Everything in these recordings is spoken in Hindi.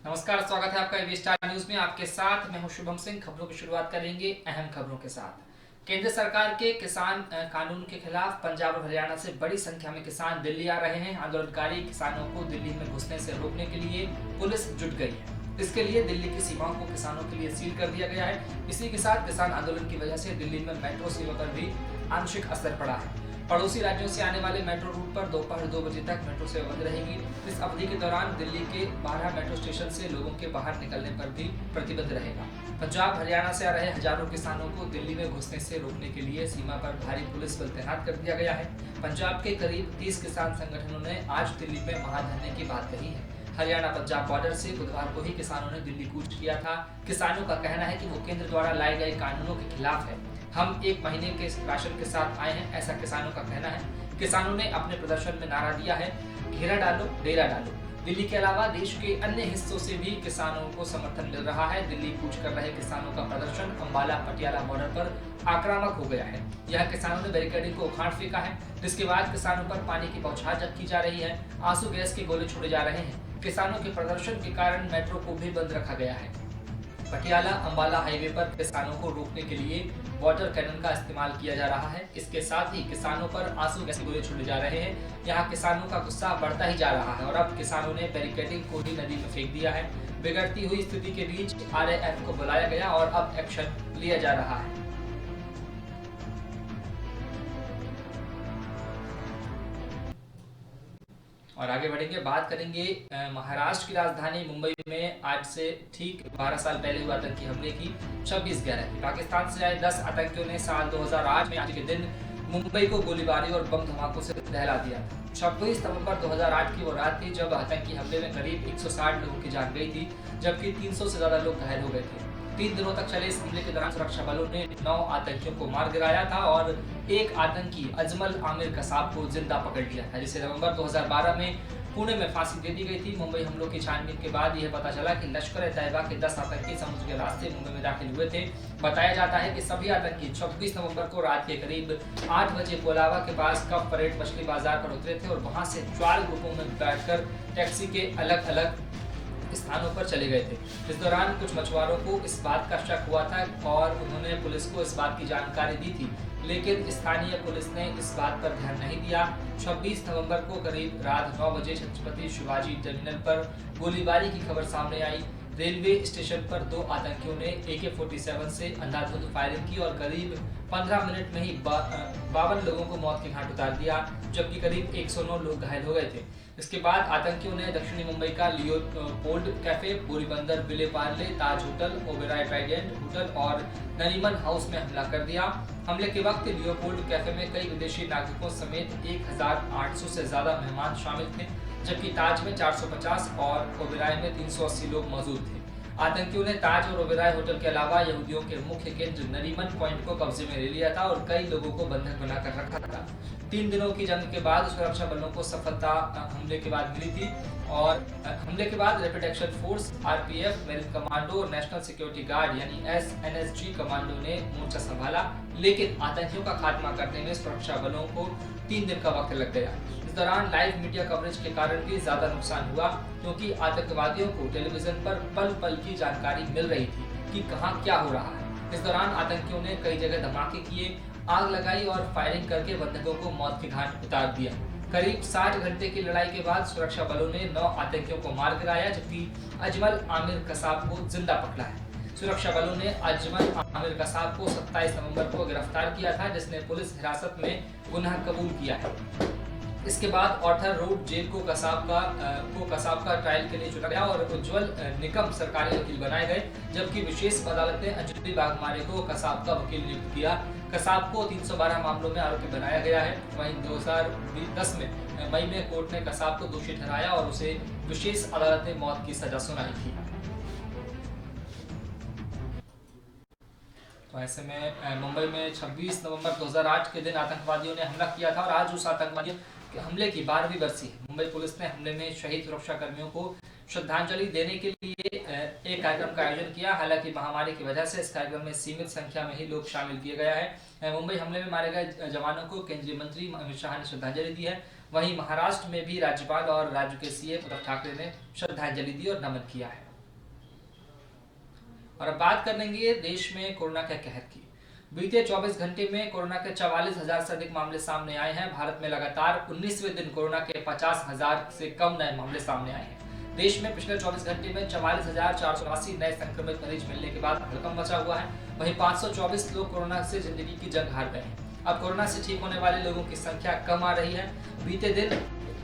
नमस्कार, स्वागत है आपका एबी स्टार न्यूज में। आपके साथ मैं हूं शुभम सिंह। खबरों की शुरुआत करेंगे अहम खबरों के साथ। केंद्र सरकार के किसान कानून के खिलाफ पंजाब और हरियाणा से बड़ी संख्या में किसान दिल्ली आ रहे हैं। आंदोलनकारी किसानों को दिल्ली में घुसने से रोकने के लिए पुलिस जुट गई है। इसके लिए दिल्ली की सीमाओं को किसानों के लिए सील कर दिया गया है। इसी के साथ किसान आंदोलन की वजह से दिल्ली में मेट्रो सेवा पर भी आंशिक असर पड़ा है। पड़ोसी राज्यों से आने वाले मेट्रो रूट पर दोपहर 2 बजे तक मेट्रो सेवा बंद रहेगी। इस अवधि के दौरान दिल्ली के 12 मेट्रो स्टेशन से लोगों के बाहर निकलने पर भी प्रतिबंध रहेगा। पंजाब हरियाणा से आ रहे हजारों किसानों को दिल्ली में घुसने से रोकने के लिए सीमा पर भारी पुलिस बल तैनात कर दिया गया है। पंजाब के करीब 30 किसान संगठनों ने आज दिल्ली में महाधरने की बात कही है। हरियाणा पंजाब बॉर्डर से बुधवार को ही किसानों ने दिल्ली कूच किया था। किसानों का कहना है कि वो केंद्र द्वारा लाए गए कानूनों के खिलाफ है। हम 1 महीने के राशन के साथ आए हैं, ऐसा किसानों का कहना है। किसानों ने अपने प्रदर्शन में नारा दिया है, घेरा डालो डेरा डालो। दिल्ली के अलावा देश के अन्य हिस्सों से भी किसानों को समर्थन मिल रहा है। दिल्ली कूच कर रहे किसानों का प्रदर्शन अंबाला पटियाला बॉर्डर पर आक्रामक हो गया है। यह किसानों ने बैरिकेडिंग को उखाड़ फेंका है, जिसके बाद किसानों पर पानी की बौछार की जा रही है। आंसू गैस के गोले छोड़े जा रहे हैं। किसानों के प्रदर्शन के कारण मेट्रो को भी बंद रखा गया है। पटियाला अंबाला हाईवे पर किसानों को रोकने के लिए वाटर कैनन का इस्तेमाल किया जा रहा है। इसके साथ ही किसानों पर आंसू गैस के गोले छोड़े जा रहे हैं। यहाँ किसानों का गुस्सा बढ़ता ही जा रहा है और अब किसानों ने बैरिकेडिंग को ही नदी में फेंक दिया है। बिगड़ती हुई स्थिति के बीच आरएएफ को बुलाया गया और अब एक्शन लिया जा रहा है। और आगे बढ़ेंगे, बात करेंगे महाराष्ट्र की राजधानी मुंबई में आज से ठीक 12 साल पहले हुए आतंकी हमले की 26/11 की। पाकिस्तान से आए 10 आतंकियों ने साल 2008 में आज के दिन मुंबई को गोलीबारी और बम धमाकों से दहला दिया था। 26 नवंबर 2008 की वो रात थी जब आतंकी हमले में करीब 160 लोगों की जान गई थी, जबकि 300 से ज्यादा लोग घायल हो गए थे। 3 दिनों तक चले इस हमले के दौरान सुरक्षा बलों ने 9 आतंकियों को मार गिराया था और एक आतंकी अजमल आमिर कसाब को जिंदा पकड़ लिया था, जिसे नवंबर 2012 में पुणे में फांसी दे दी गई थी। मुंबई हमलों की छानबीन के बाद यह पता चला कि लश्कर-ए-तैयबा के 10 आतंकी समुद्र के रास्ते मुंबई में दाखिल हुए थे। बताया जाता है कि सभी आतंकी 26 नवंबर को रात के करीब 8 बजे कोलाबा के पास कप परेड मछली बाजार पर उतरे थे और वहां से 4 ग्रुपों में बैठकर टैक्सी के अलग अलग स्थानों पर चले गए थे। इस दौरान कुछ मछुआरों को इस बात का शक हुआ था और उन्होंने पुलिस को इस बात की जानकारी दी थी, लेकिन स्थानीय पुलिस ने इस बात पर ध्यान नहीं दिया। 26 नवंबर को करीब रात 9 बजे छत्रपति शिवाजी टर्मिनल पर गोलीबारी की खबर सामने आई। रेलवे स्टेशन पर 2 आतंकियों ने AK-47 से अंधाधुंध फायरिंग की और करीब 15 मिनट में ही 52 लोगों को मौत के घाट उतार दिया, जबकि करीब 109 लोग घायल हो गए थे। इसके बाद आतंकियों ने दक्षिणी मुंबई का लियोपोल्ड कैफे, बोरीबंदर विले पार्ले, ताज होटल, ओबेरॉय ट्राइडेंट होटल और नरीमन हाउस में हमला कर दिया। हमले के वक्त लियोपोल्ड कैफे में कई विदेशी नागरिकों समेत 1800 से ज्यादा मेहमान शामिल थे, जबकि ताज में 450 और ओबेरॉय में 380 लोग मौजूद थे। आतंकियों ने ताज और ओबेरॉय होटल के अलावा यहूदियों के मुख्य केंद्र नरीमन पॉइंट को कब्जे में ले लिया था और कई लोगों को बंधक बनाकर रखा था। 3 दिनों की जंग के बाद सुरक्षा बलों को सफलता हमले के बाद मिली थी और हमले के बाद rapid action force, RPF, marine commando और नेशनल सिक्योरिटी गार्ड यानी SNSG कमांडो ने मोर्चा संभाला, लेकिन आतंकियों का खात्मा करने में सुरक्षा बलों को 3 दिन का वक्त लग गया। इस दौरान लाइव मीडिया कवरेज के कारण भी ज्यादा नुकसान हुआ, क्योंकि आतंकवादियों को टेलीविजन पर पल पल की जानकारी मिल रही थी कि कहां क्या हो रहा है। इस दौरान आतंकियों ने कई जगह धमाके किए, आग लगाई और फायरिंग करके बंधकों को मौत के घाट उतार दिया। करीब 60 घंटे की लड़ाई के बाद सुरक्षा बलों ने 9 आतंकियों को मार गिराया, जबकि अजमल आमिर कसाब को जिंदा पकड़ा है। सुरक्षा बलों ने अजमल आमिर कसाब को 27 नवंबर को गिरफ्तार किया था, जिसने पुलिस हिरासत में गुनाह कबूल किया है। इसके बाद ऑर्थर रोड जेल को कसाब का ट्रायल के लिए चुना गया और उज्जवल निकम सरकारी वकील बनाए गए, जबकि विशेष अदालत ने अंजलि बागमारे को कसाब का वकील नियुक्त किया। कसाब को 312 मामलों में आरोपी बनाया गया है। वहीं 2010 में मई में कोर्ट ने कसाब को दोषी ठहराया और उसे विशेष अदालत ने मौत की सजा सुनाई थी। तो ऐसे में मुंबई में 26 नवंबर 2008 के दिन आतंकवादियों ने हमला किया था और आज उस आतंकवादियों के हमले की 12वीं बरसी है। मुंबई पुलिस ने हमले में शहीद सुरक्षा कर्मियों को श्रद्धांजलि देने के लिए एक कार्यक्रम का आयोजन किया। हालांकि महामारी की वजह से इस कार्यक्रम में सीमित संख्या में ही लोग शामिल किए गया है। मुंबई हमले में मारे गए जवानों को केंद्रीय मंत्री अमित शाह ने श्रद्धांजलि दी है। वहीं महाराष्ट्र में भी राज्यपाल और राज्य के CM उद्धव ठाकरे ने श्रद्धांजलि दी और नमन किया है। और अब बात करेंगे देश में कोरोना के कहर की। बीते 24 घंटे में कोरोना के 44,000 से अधिक मामले सामने आए हैं। भारत में लगातार 19वें दिन कोरोना के 50,000 से कम नए मामले सामने आए हैं। देश में पिछले 24 घंटे में 44,480 नए संक्रमित मरीज मिलने के बाद हड़कंप मचा हुआ है। वहीं 524 लोग कोरोना से जिंदगी की जंग हार गए हैं। अब कोरोना से ठीक होने वाले लोगों की संख्या कम आ रही है। बीते दिन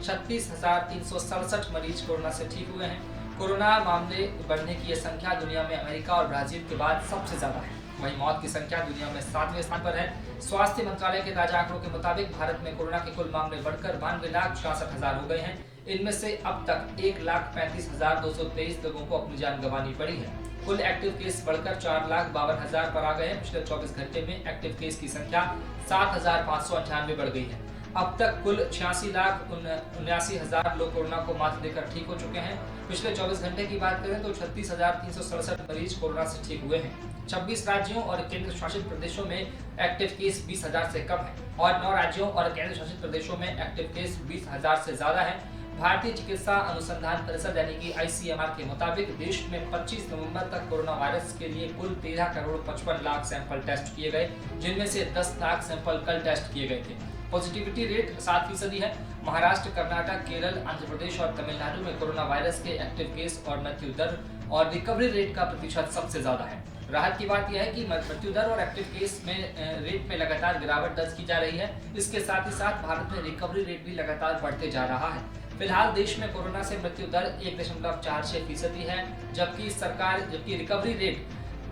36,367 मरीज कोरोना से ठीक हुए हैं। कोरोना मामले बढ़ने की यह संख्या दुनिया में अमेरिका और ब्राजील के बाद सबसे ज्यादा है। वहीं मौत की संख्या दुनिया में 7वें स्थान पर है। स्वास्थ्य मंत्रालय के ताजा आंकड़ों के मुताबिक भारत में कोरोना के कुल मामले बढ़कर 92,66,000 हो गए हैं। इनमें से अब तक 1,35,223 लोगों को अपनी जान गंवानी पड़ी है। कुल एक्टिव केस बढ़कर 4,52,000 पर आ गए हैं। पिछले 24 घंटे में एक्टिव केस की संख्या 7,598 बढ़ गई है। अब तक कुल 86,79,000 लोग कोरोना को मात देकर ठीक हो चुके हैं। पिछले 24 घंटे की बात करें तो 36,367 मरीज कोरोना से ठीक हुए हैं। 26 राज्यों और केंद्र शासित प्रदेशों में एक्टिव केस 20,000 से कम है और 9 राज्यों और केंद्र शासित प्रदेशों में एक्टिव केस 20,000 से ज्यादा है। भारतीय चिकित्सा अनुसंधान परिषद यानी कि ICMR के मुताबिक देश में 25 नवंबर तक कोरोना वायरस के लिए कुल 13 करोड़ 55 लाख सैंपल टेस्ट किए गए, जिनमें से 10 लाख सैंपल कल टेस्ट किए गए थे। पॉजिटिविटी रेट 7% है। महाराष्ट्र, कर्नाटक, केरल, आंध्र प्रदेश और तमिलनाडु में कोरोना वायरस के एक्टिव केस और मृत्यु दर और रिकवरी रेट का प्रतिशत सबसे ज्यादा है। राहत की बात यह है कि मृत्यु दर और एक्टिव केस में रेट में लगातार गिरावट दर्ज की जा रही है। इसके साथ ही साथ भारत में रिकवरी रेट भी लगातार बढ़ते जा रहा है। फिलहाल देश में कोरोना से मृत्यु दर 1.46% है, जबकि रिकवरी रेट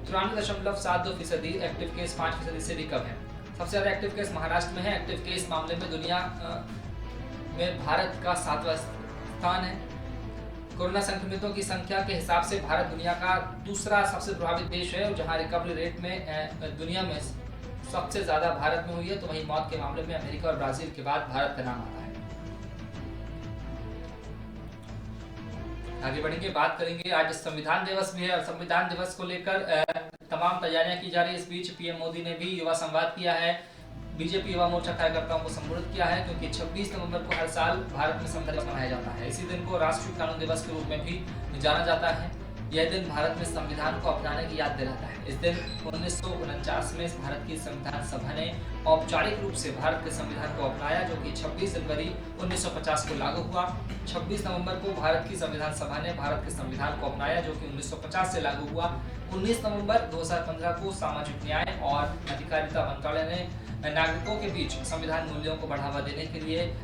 93.72%, एक्टिव केस 5% से भी कम है। सबसे ज्यादा एक्टिव केस महाराष्ट्र में है। एक्टिव केस मामले में दुनिया में भारत का 7वां स्थान है। कोरोना संक्रमितों की संख्या के हिसाब से भारत दुनिया का दूसरा सबसे प्रभावित देश है, जहां रिकवरी रेट में दुनिया में सबसे ज्यादा भारत में हुई है। तो वहीं मौत के मामले में अमेरिका और ब्राजील के बाद भारत का नाम आता है। आगे बढ़ेंगे, बात करेंगे। आज संविधान दिवस भी है और संविधान दिवस को लेकर तमाम तैयारियां की जा रही है। इस बीच पीएम मोदी ने भी युवा संवाद किया है। बीजेपी युवा मोर्चा कार्यकर्ताओं को संबोधित किया है, क्योंकि 26 नवंबर को हर साल भारत में संविधान दिवस मनाया जाता है। इसी दिन को राष्ट्रीय कानून दिवस के रूप में भी जाना जाता है। यह दिन भारत में संविधान को अपनाने की याद दिलाता है। इस दिन 1949 में भारत की संविधान सभा ने औपचारिक रूप से भारत के संविधान को अपनाया, जो कि 26 जनवरी 1950 को लागू हुआ। 26 नवंबर को भारत की संविधान सभा ने भारत के संविधान को अपनाया, जो कि 1950 से लागू हुआ। 19 नवंबर 2015 को सामाजिक न्याय और अधिकारिता मंत्रालय ने नागरिकों के बीच संविधान मूल्यों को बढ़ावा देने के लिए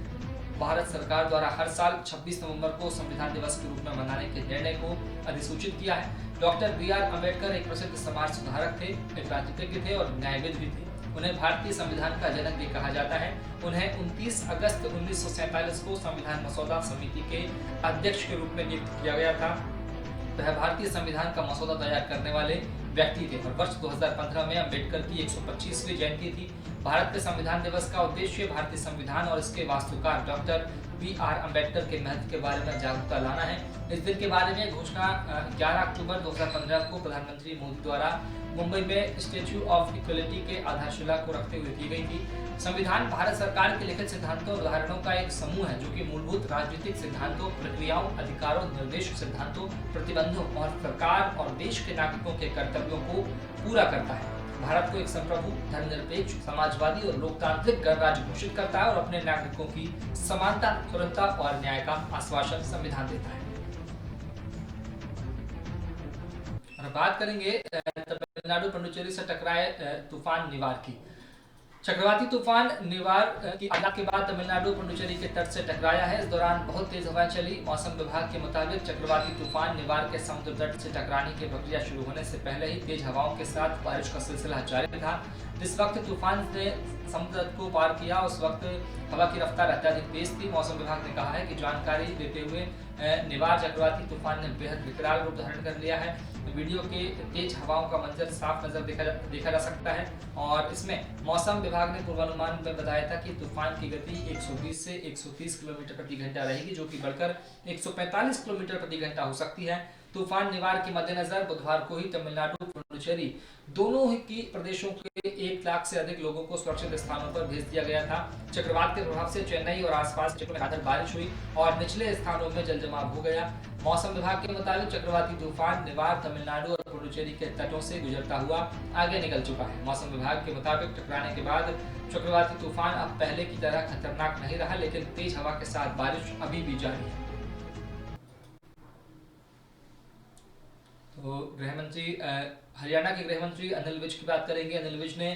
भारत सरकार द्वारा हर साल 26 नवंबर को संविधान दिवस के रूप में मनाने के निर्णय को अधिसूचित किया है। डॉक्टर BR अम्बेडकर एक प्रसिद्ध समाज सुधारक थे, एक राजनीतिज्ञ थे और न्यायविद भी थे। उन्हें भारतीय संविधान का जनक भी कहा जाता है। उन्हें 29 अगस्त 1947 को संविधान मसौदा समिति के अध्यक्ष के रूप में नियुक्त किया गया था। वह भारतीय संविधान का मसौदा तैयार करने वाले व्यक्ति थे और वर्ष 2015 में अम्बेडकर की 125वीं जयंती थी। भारत के संविधान दिवस का उद्देश्य भारतीय संविधान और इसके वास्तुकार डॉक्टर BR अम्बेडकर के महत्व के बारे में जागरूकता लाना है। इस दिन के बारे में घोषणा 11 अक्टूबर 2015 को प्रधानमंत्री मोदी द्वारा मुंबई में स्टैच्यू ऑफ इक्वलिटी के आधारशिला को रखते हुए की गई थी। संविधान भारत सरकार के लिखित सिद्धांतों और उदाहरणों का एक समूह है, जो कि मूलभूत राजनीतिक सिद्धांतों, प्रक्रियाओं, अधिकारों, निर्देश सिद्धांतों, प्रतिबंधों और सरकार और देश के नागरिकों के कर्तव्यों को पूरा करता है। भारत को एक संप्रभु, धर्मनिरपेक्ष, समाजवादी और लोकतांत्रिक गणराज्य घोषित करता है और अपने नागरिकों की समानता, स्वतंत्रता और न्याय का आश्वासन संविधान देता है। और बात करेंगे तमिलनाडु पुडुचेरी से टकराए तूफान निवार की। चक्रवाती तूफान निवार की आगमन के बाद तमिलनाडु पुडुचेरी के तट से टकराया है। इस दौरान बहुत तेज हवाएं चली। मौसम विभाग के मुताबिक चक्रवाती तूफान निवार के समुद्र तट से टकराने की प्रक्रिया शुरू होने से पहले ही तेज हवाओं के साथ बारिश का सिलसिला जारी था। जिस वक्त तूफान ने समुद्र तट को पार किया, उस वक्त हवा की रफ्तार अत्यधिक तेज थी। मौसम विभाग ने कहा है कि जानकारी देते हुए निवार चक्रवाती तूफान ने बेहद विकराल रूप धारण कर लिया है। वीडियो के तेज हवाओं का मंजर साफ नजर देखा जा सकता है और इसमें मौसम विभाग ने पूर्वानुमान में बताया था कि तूफान की गति 120 से 130 किलोमीटर प्रति घंटा रहेगी, जो कि बढ़कर 145 किलोमीटर प्रति घंटा हो सकती है। तूफान निवार के मद्देनजर बुधवार को ही तमिलनाडु, पुडुचेरी दोनों ही की प्रदेशों के 1 लाख से अधिक लोगों को सुरक्षित स्थानों पर भेज दिया गया था। चक्रवात के प्रभाव से चेन्नई और आसपास क्षेत्रों में लगातार बारिश हुई और निचले स्थानों में जलजमाव हो गया। मौसम विभाग के मुताबिक चक्रवाती तूफान निवार तमिलनाडु और पुडुचेरी के तटों से गुजरता हुआ आगे निकल चुका है। मौसम विभाग के मुताबिक टकराने के बाद चक्रवाती तूफान अब पहले की तरह खतरनाक नहीं रहा, लेकिन तेज हवा के साथ बारिश अभी भी जारी है। तो गृहमंत्री हरियाणा के गृहमंत्री अनिल विज की बात करेंगे। अनिल विज ने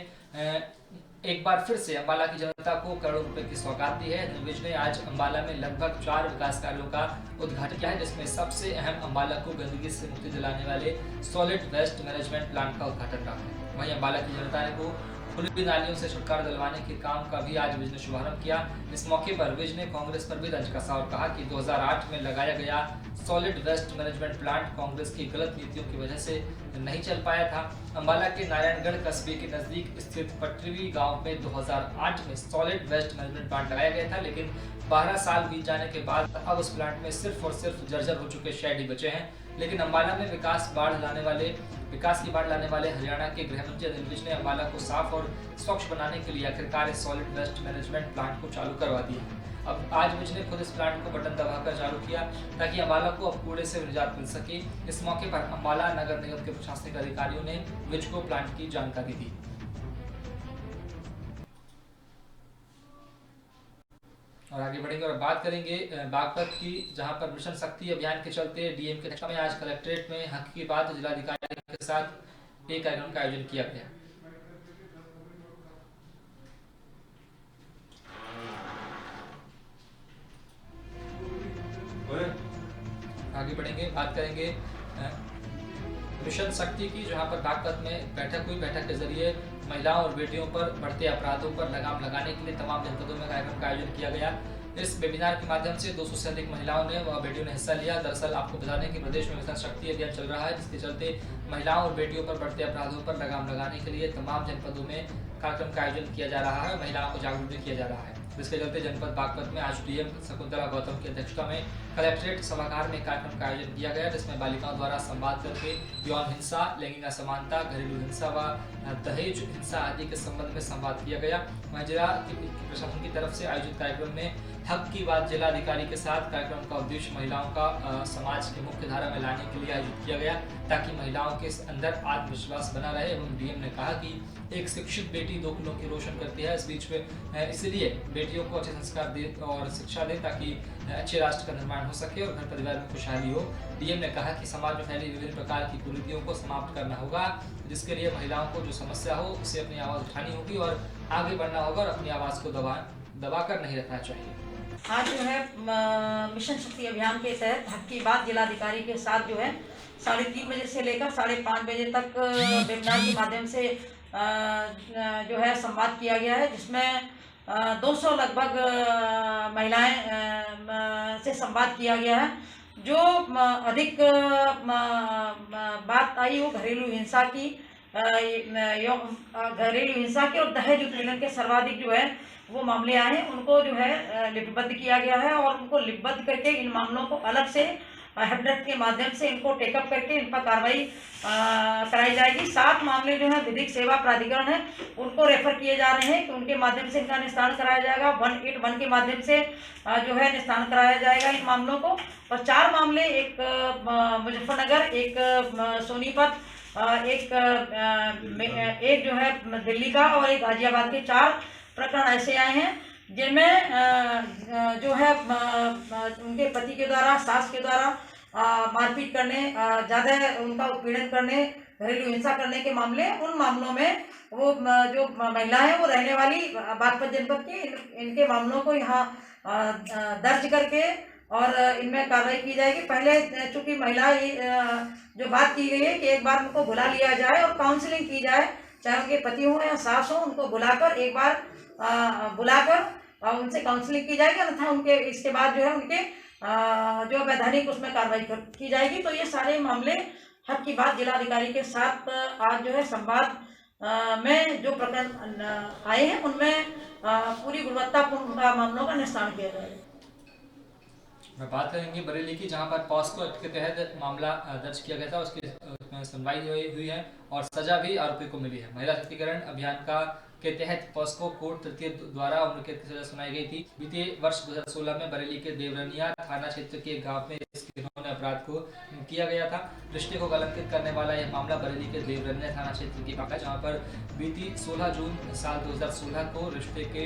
एक बार फिर से अंबाला की जनता को करोड़ों रुपए की सौगात दी है। अनिल विज ने आज अंबाला में लगभग 4 विकास कार्यों का उद्घाटन किया है, जिसमें सबसे अहम अंबाला को गंदगी से मुक्ति दिलाने वाले सॉलिड वेस्ट मैनेजमेंट प्लांट का उद्घाटन रहा है। वहीं अंबाला की जनता को खुली नालियों से छुटकारा दिलवाने के काम का भी आज विज ने शुभारंभ किया। इस मौके पर विज ने कांग्रेस पर भी तंज कसा और कहा कि 2008 में लगाया गया solid waste management plant Congress की गलत नीतियों की वजह से नहीं चल पाया था। अंबाला के नारायणगढ़ कस्बे के नजदीक स्थित पटरी गांव में 2008 में सॉलिड वेस्ट मैनेजमेंट प्लांट लगाया गया था, लेकिन 12 साल बीत जाने के बाद अब उस प्लांट में सिर्फ और सिर्फ जर्जर हो चुके शेड ही बचे हैं। लेकिन अंबाला में विकास की बाढ़ लाने वाले हरियाणा के गृहमंत्री अनिल विज ने अंबाला को साफ और स्वच्छ बनाने के लिए आखिरकार इस सॉलिड वेस्ट मैनेजमेंट प्लांट को चालू करवा दिया है। अब आज विज ने खुद इस प्लांट को बटन दबाकर चालू किया ताकि अंबाला को अब कूड़े से निजात मिल सके। इस मौके पर अंबाला नगर निगम के प्रशासनिक अधिकारियों ने विज को प्लांट की जानकारी दी। और आगे बढ़ेंगे और बात करेंगे बागपत की, जहां पर मिशन शक्ति अभियान के चलते डीएम के अध्यक्षता में आज कलेक्ट्रेट में हक की बात जिलाधिकारी के साथ एक कार्यक्रम का आयोजन किया गया। आगे बढ़ेंगे, बात करेंगे मिशन शक्ति की, जहां पर बागपत में बैठक हुई। बैठक के जरिए महिलाओं और बेटियों पर बढ़ते अपराधों पर लगाम लगाने के लिए तमाम जनपदों में कार्यक्रम का आयोजन किया गया। इस वेबिनार के माध्यम से 200 से अधिक महिलाओं ने व बेटियों ने हिस्सा लिया। दरअसल आपको बता दें कि प्रदेश में मिशन शक्ति अभियान चल रहा है, जिसके चलते महिलाओं और बेटियों पर बढ़ते अपराधों पर लगाम लगाने के लिए तमाम जनपदों में कार्यक्रम का आयोजन किया जा रहा है। महिलाओं को जागरूक भी किया जा रहा है, जिसके चलते जनपद बागपत में आज डीएम शकुंतला गौतम की अध्यक्षता में कलेक्ट्रेट सभागार में कार्यक्रम का आयोजन किया गया, जिसमें बालिकाओं द्वारा संवाद करके यौन हिंसा, लैंगिक असमानता, घरेलू हिंसा व दहेज हिंसा आदि के संबंध में संवाद किया गया। वहीं जिला प्रशासन की तरफ से आयोजित कार्यक्रम में हक की बात जिलाधिकारी के साथ कार्यक्रम का उद्देश्य महिलाओं का समाज की मुख्य धारा में लाने के लिए आयोजित किया गया, ताकि महिलाओं के अंदर आत्मविश्वास बना रहे। एवं डीएम ने कहा कि एक शिक्षित बेटी 2 कुलों की रोशन करती है। इस बीच में इसलिए बेटियों को अच्छे संस्कार दे और शिक्षा दे, ताकि अच्छे राष्ट्र का निर्माण हो सके और घर परिवार में खुशहाली हो। डीएम ने कहा कि समाज में फैली विभिन्न प्रकार की कुरीतियों को समाप्त करना होगा, जिसके लिए महिलाओं को जो समस्या हो उसे अपनी आवाज़ उठानी होगी और आगे बढ़ना होगा और अपनी आवाज़ को दबाकर नहीं रखना चाहिए। आज जो है मिशन शक्ति अभियान के तहत हक की बात जिलाधिकारी के साथ जो है 3:30 बजे से लेकर 5:30 बजे तक वेबिनार के माध्यम से जो है संवाद किया गया है, जिसमें 200 लगभग महिलाएं से संवाद किया गया है। जो अधिक बात आई वो घरेलू हिंसा की और दहेज उत्पीड़न के सर्वाधिक जो है वो मामले आए हैं, उनको जो है लिपिबद्ध किया गया है और उनको लिपिबद्ध करके इन मामलों को अलग से हेल्पडेस्क के माध्यम से इनको टेकअप करके इन पर कार्रवाई कराई जाएगी। 7 मामले जो है विधिक सेवा प्राधिकरण है उनको रेफर किए जा रहे हैं कि उनके माध्यम से इनका निस्तारण कराया जाएगा। 181 के माध्यम से जो है निस्तारण कराया जाएगा इन मामलों को। और 4 मामले, एक मुजफ्फरनगर, एक सोनीपत, एक जो है दिल्ली का और एक गाजियाबाद के 4 प्रकरण ऐसे आए हैं जिनमें जो है उनके पति के द्वारा, सास के द्वारा मारपीट करने, ज़्यादा उनका उत्पीड़न करने, घरेलू हिंसा करने के मामले। उन मामलों में वो जो महिला है वो रहने वाली बागपत जनपद की, इनके मामलों को यहाँ दर्ज करके और इनमें कार्रवाई की जाएगी। पहले चूंकि महिला जो बात की गई है कि एक बार उनको बुला लिया जाए और काउंसलिंग की जाए, चाहे उनके पति हो या सास हो, उनको बुलाकर एक बार बुलाकर उनसे काउंसलिंग की जाएगी, अन्यथा उनके इसके बाद जो है उनके जो वैधानिक उसमें कार्रवाई की जाएगी। तो ये सारे मामले हक की बात जिलाधिकारी के साथ आज जो है संवाद में जो प्रकरण आए हैं उनमें पूरी गुणवत्तापूर्ण मामलों का निस्तारण किया जाएगा। मैं बात करेंगे बरेली की, जहां पर पॉस्को एक्ट के तहत मामला दर्ज किया गया था, उसकी सुनवाई हुई है और सजा भी आरोपी को मिली है। महिला शक्तिकरण अभियान के तहत पॉस्को कोर्ट तृतीय द्वारा उम्र कैद की सजा सुनाई गई थी। बीते वर्ष 2016 में बरेली के देवरनिया थाना क्षेत्र के गांव में इसके अपराध को किया गया था। रिश्ते को कलंकित करने वाला यह मामला बरेली के देवरन्या थाना क्षेत्र की बात है, जहां पर बीती 16 जून साल 2016 को रिश्ते के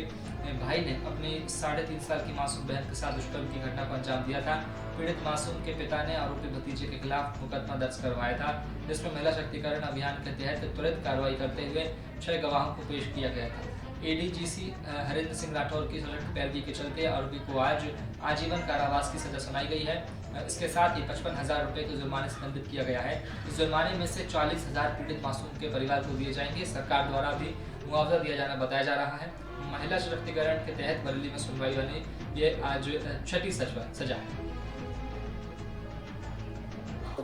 भाई ने अपनी 3.5 साल की मासूम बहन के साथ दुष्कर्म की घटना को अंजाम दिया था। पीड़ित मासूम के पिता ने आरोपी भतीजे के खिलाफ मुकदमा दर्ज करवाया था, जिसमें महिला शक्तिकरण अभियान के तहत त्वरित कार्रवाई करते हुए 6 गवाहों को पेश किया गया था। एडीजीसी हरेंद्र सिंह राठौर की सशक्त पैरवी के चलते आरोपी को आज आजीवन कारावास की सजा सुनाई गई है। इसके साथ ही 55,000 रुपए के जुर्माने से दंडित किया गया है। इस जुर्माने में से 40,000 पीड़ित मासूम के परिवार को दिए जाएंगे। सरकार द्वारा भी मुआवजा दिया जाना बताया जा रहा है। महिला सशक्तिकरण के तहत बरेली में सुनवाई वाली ये आज 6ठी सजा है।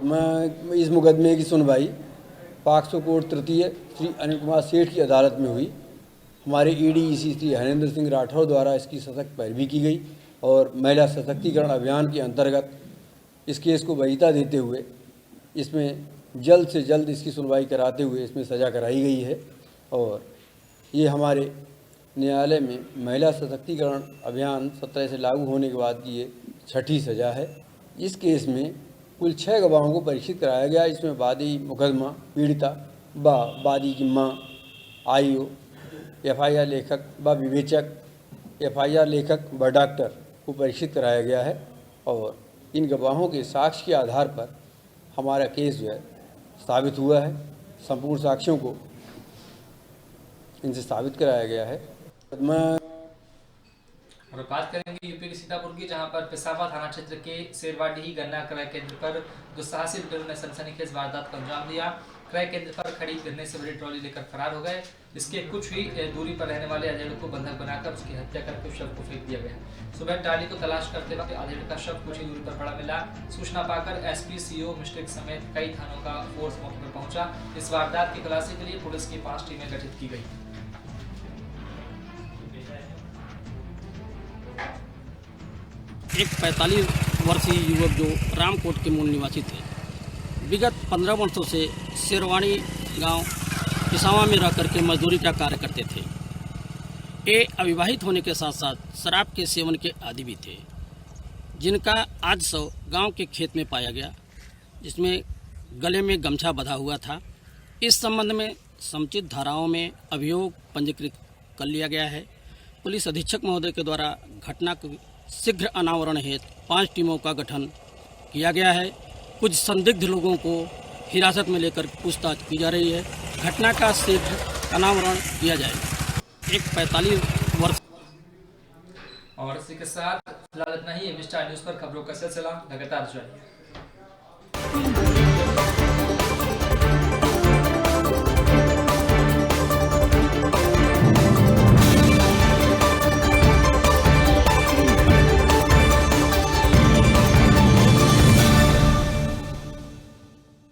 मैं इस मुकदमे की सुनवाई पॉक्सो कोर्ट तृतीय श्री अनिल कुमार सेठ की अदालत में हुई। हमारे एडीजीसी श्री हरेंद्र सिंह राठौर द्वारा इसकी सशक्त पैरवी की गई और महिला सशक्तिकरण अभियान के अंतर्गत इस केस को वरीयता देते हुए इसमें जल्द से जल्द इसकी सुनवाई कराते हुए इसमें सज़ा कराई गई है। और ये हमारे न्यायालय में महिला सशक्तिकरण अभियान 17 से लागू होने के बाद की ये 6ठी सज़ा है। इस केस में कुल 6 गवाहों को परीक्षित कराया गया। इसमें वादी मुकदमा, पीड़िता व वादी की माँ, आईओ, एफआईआर लेखक व विवेचक, एफआईआर लेखक व डॉक्टर को परीक्षित कराया गया है। और इन गवाहों के साक्ष्य के आधार पर हमारा केस जो है साबित हुआ है। संपूर्ण साक्ष्यों को इनसे साबित कराया गया है। और बात करेंगे यूपी के सीतापुर की, जहां पर पिसावा थाना क्षेत्र के शेरवाडीही गन्ना क्रय केंद्र पर दुस्साहसी लुटेरों ने सनसनीखेज वारदात को अंजाम दिया। क्रय केंद्र पर खड़ी गिरने से बड़ी ट्रॉली लेकर फरार हो गए। इसके कुछ ही दूरी पर रहने वाले अधेड़ को बंधक बनाकर उसकी हत्या करके शव को फेंक दिया गया। सुबह ट्रॉली को तलाश करते वक्त अधेड़ का शव कुछ ही दूरी पर पड़ा मिला। सूचना पाकर एसपी, सीओ, मिस्ट्रिक समेत कई थानों का फोर्स मौके पर पहुंचा। इस वारदात की तलाशी के लिए पुलिस की 5 टीमें गठित की गई। एक 45 वर्षीय युवक जो रामकोट के मूल निवासी थे, विगत 15 वर्षों से शेरवाड़ी गांव पिसावा में रह करके मजदूरी का कार्य करते थे। ये अविवाहित होने के साथ साथ शराब के सेवन के आदी भी थे, जिनका आज शव गांव के खेत में पाया गया, जिसमें गले में गमछा बंधा हुआ था। इस संबंध में समुचित धाराओं में अभियोग पंजीकृत कर लिया गया है। पुलिस अधीक्षक महोदय के द्वारा घटना को शीघ्र अनावरण हेतु 5 टीमों का गठन किया गया है। कुछ संदिग्ध लोगों को हिरासत में लेकर पूछताछ की जा रही है। घटना का शीघ्र अनावरण किया जाएगा। एक 45 वर्ष। और इसी के साथ फिलहाल इतना ही। मिस्टर न्यूज़ पर खबरों का सिलसिला लगातार जारी है।